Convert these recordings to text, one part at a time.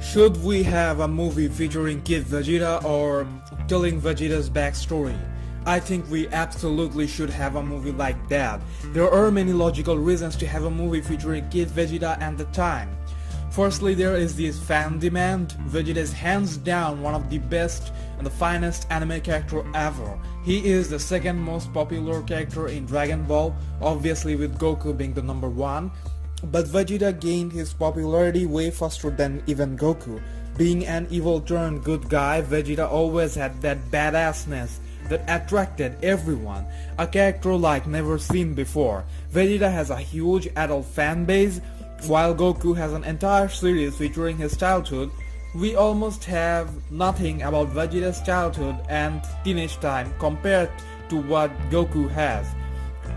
Should we have a movie featuring Kid Vegeta or telling Vegeta's backstory? I think we absolutely should have a movie like that. There are many logical reasons to have a movie featuring Kid Vegeta and the time. Firstly, there is this fan demand. Vegeta is hands down one of the best and the finest anime character ever. He is the second most popular character in Dragon Ball, obviously with Goku being the number one. But Vegeta gained his popularity way faster than even Goku. Being an evil turned good guy, Vegeta always had that badassness that attracted everyone, a character like never seen before. Vegeta has a huge adult fan base, while Goku has an entire series featuring his childhood. We almost have nothing about Vegeta's childhood and teenage time compared to what Goku has.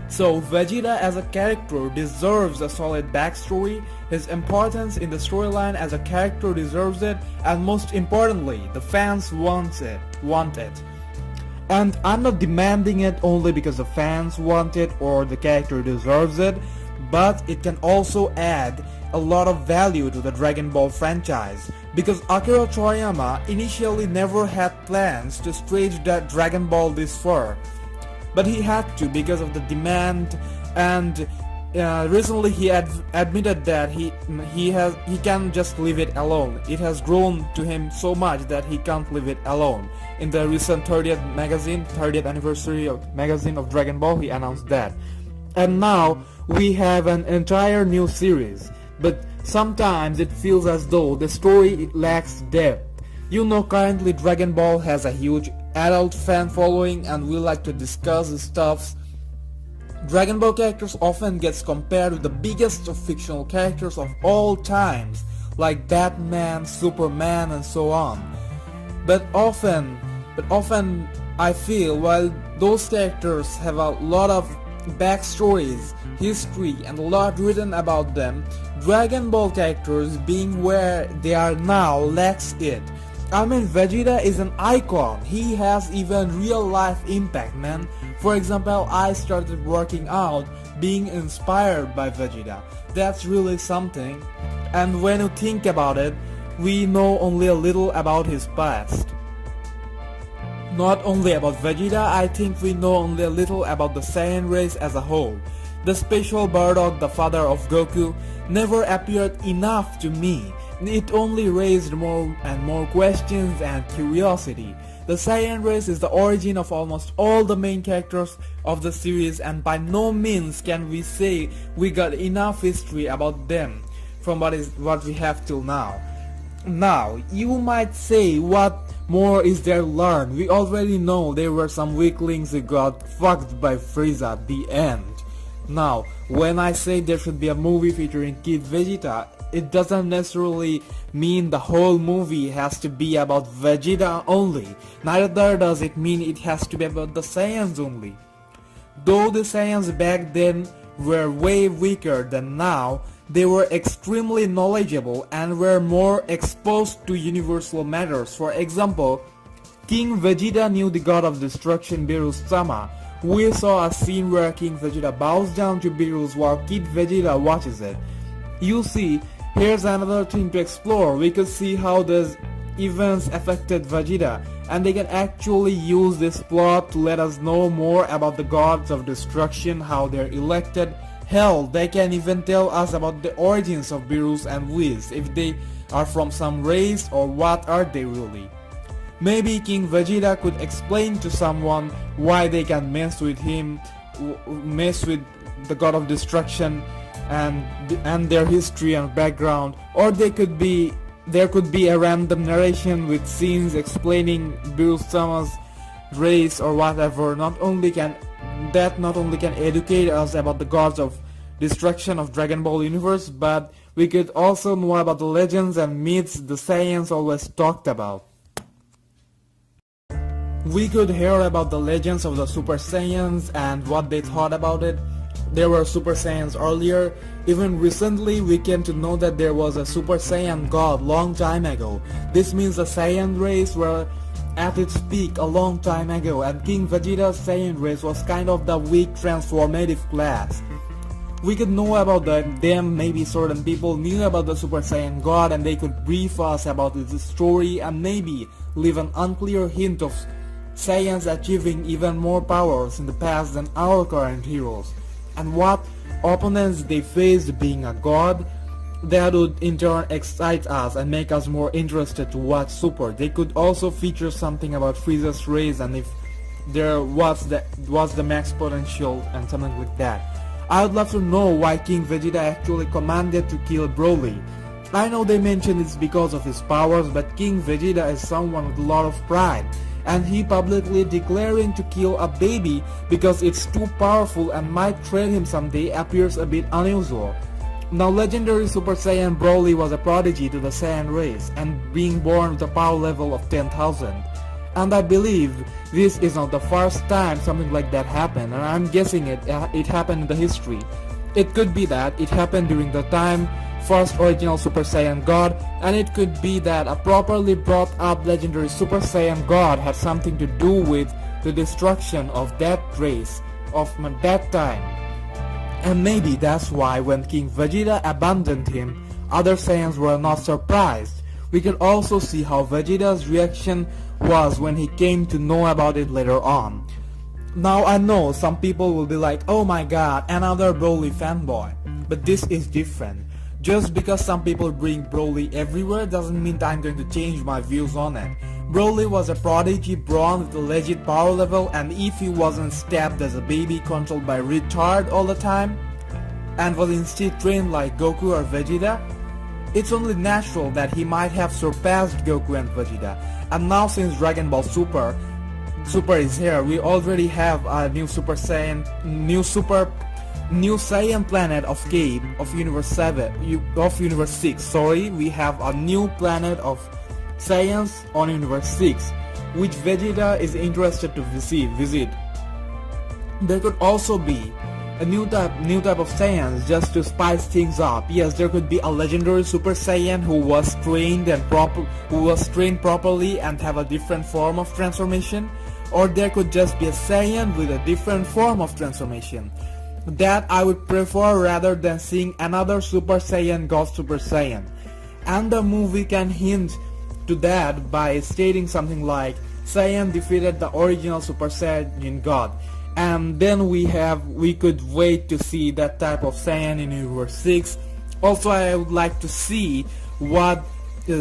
So Vegeta as a character deserves a solid backstory, his importance in the storyline as a character deserves it, and most importantly, the fans want it. And I'm not demanding it only because the fans want it or the character deserves it, but it can also add a lot of value to the Dragon Ball franchise, because Akira Toriyama initially never had plans to stretch that Dragon Ball this far. But he had to because of the demand, and recently he admitted that he can't just leave it alone. It has grown to him so much that he can't leave it alone. In the recent 30th anniversary of magazine of Dragon Ball, he announced that. And now we have an entire new series, but sometimes it feels as though the story lacks depth. You know, currently Dragon Ball has a huge adult fan following and we like to discuss the stuffs. Dragon Ball characters often gets compared with the biggest of fictional characters of all times, like Batman, Superman and so on. But often I feel while those characters have a lot of backstories, history and a lot written about them, Dragon Ball characters being where they are now lacks it. I mean, Vegeta is an icon. He has even real life impact, man. For example, I started working out being inspired by Vegeta. That's really something. And when you think about it, we know only a little about his past. Not only about Vegeta, I think we know only a little about the Saiyan race as a whole. The special Bardock, the father of Goku, never appeared enough to me. It only raised more and more questions and curiosity. The Saiyan race is the origin of almost all the main characters of the series, and by no means can we say we got enough history about them from what we have till now. Now, you might say, what more is there to learn? We already know there were some weaklings who got fucked by Frieza, the end. Now, when I say there should be a movie featuring Kid Vegeta, it doesn't necessarily mean the whole movie has to be about Vegeta only. Neither does it mean it has to be about the Saiyans only. Though the Saiyans back then were way weaker than now, they were extremely knowledgeable and were more exposed to universal matters. For example, King Vegeta knew the god of destruction Beerus-sama. We saw a scene where King Vegeta bows down to Beerus while Kid Vegeta watches it. You see, here's another thing to explore. We could see how these events affected Vegeta, and they can actually use this plot to let us know more about the gods of destruction, how they're elected. Hell, they can even tell us about the origins of Beerus and Whis, if they are from some race or what are they really. Maybe King Vegeta could explain to someone why they can mess with him, mess with the god of destruction and their history and background, or there could be a random narration with scenes explaining Beerus-sama's race or whatever. Not only can educate us about the gods of destruction of Dragon Ball universe, but we could also know about the legends and myths the Saiyans always talked about. We could hear about the legends of the Super Saiyans and what they thought about it. There were Super Saiyans earlier. Even recently we came to know that there was a Super Saiyan god long time ago. This means the Saiyan race were at its peak a long time ago, and King Vegeta's Saiyan race was kind of the weak transformative class. We could know about them, maybe certain people knew about the Super Saiyan God and they could brief us about its story and maybe leave an unclear hint of Saiyans achieving even more powers in the past than our current heroes, and what opponents they faced being a god. That would in turn excite us and make us more interested to watch Super. They could also feature something about Frieza's race and if there was the max potential and something like that. I would love to know why King Vegeta actually commanded to kill Broly. I know they mention it's because of his powers, but King Vegeta is someone with a lot of pride, and he publicly declaring to kill a baby because it's too powerful and might trade him someday appears a bit unusual. Now legendary Super Saiyan Broly was a prodigy to the Saiyan race and being born with a power level of 10,000. And I believe this is not the first time something like that happened, and I'm guessing it happened in the history. It could be that it happened during the time first original Super Saiyan God, and it could be that a properly brought up legendary Super Saiyan God had something to do with the destruction of that race of that time. And maybe that's why when King Vegeta abandoned him, other Saiyans were not surprised. We can also see how Vegeta's reaction was when he came to know about it later on. Now I know some people will be like, oh my god, another Broly fanboy. But this is different. Just because some people bring Broly everywhere doesn't mean that I'm going to change my views on it. Broly was a prodigy born with a legit power level, and if he wasn't stabbed as a baby controlled by retard all the time, and was instead trained like Goku or Vegeta, it's only natural that he might have surpassed Goku and Vegeta. And now since Dragon Ball Super is here, we already have a new Saiyan planet of Cave of Universe 6. Sorry, we have a new planet of Saiyans on Universe 6, which Vegeta is interested to visit. There could also be a new type of Saiyans just to spice things up. Yes, there could be a legendary Super Saiyan who was trained properly and have a different form of transformation, or there could just be a Saiyan with a different form of transformation. That I would prefer rather than seeing another Super Saiyan God Super Saiyan. And the movie can hint to that by stating something like Saiyan defeated the original Super Saiyan God, and then we could wait to see that type of Saiyan in Universe 6. Also, I would like to see what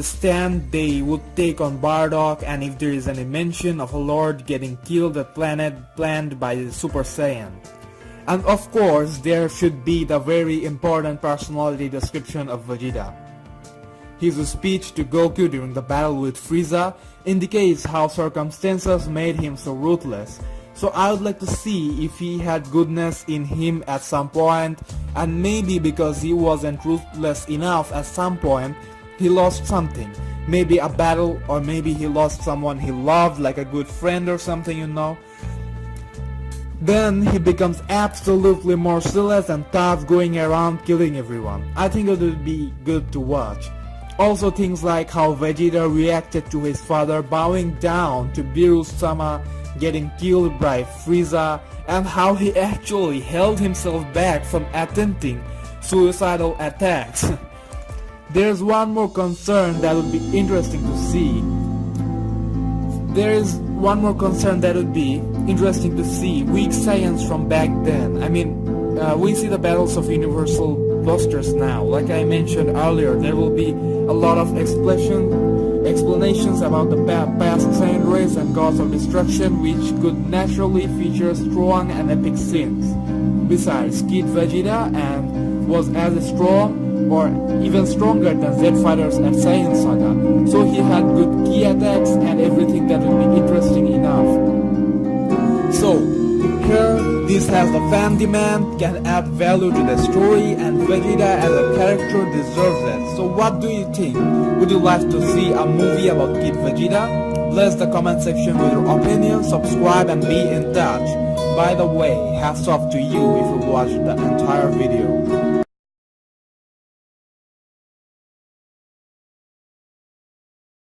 stand they would take on Bardock, and if there is any mention of a lord getting killed at planet planned by the Super Saiyan. And of course, there should be the very important personality description of Vegeta. His speech to Goku during the battle with Frieza indicates how circumstances made him so ruthless. So I would like to see if he had goodness in him at some point, and maybe because he wasn't ruthless enough at some point, he lost something. Maybe a battle, or maybe he lost someone he loved, like a good friend or something, you know. Then he becomes absolutely merciless and tough, going around killing everyone. I think it would be good to watch. Also things like how Vegeta reacted to his father bowing down to Beerus-sama getting killed by Frieza, and how he actually held himself back from attempting suicidal attacks. There's one more concern that would be interesting to see. Weak Saiyans from back then. I mean, we see the battles of Universal Busters now. Like I mentioned earlier, there will be a lot of explanations about the past Saiyan race and gods of destruction, which could naturally feature strong and epic scenes. Besides, Kid Vegeta and was as strong or even stronger than Z fighters at Saiyan Saga, so he had good ki attacks and everything that would be interesting enough. So here, this has the fan demand, can add value to the story, and Vegeta as a character deserves it. So what do you think? Would you like to see a movie about Kid Vegeta? Bless the comment section with your opinion, subscribe and be in touch. By the way, hats off to you if you watched the entire video.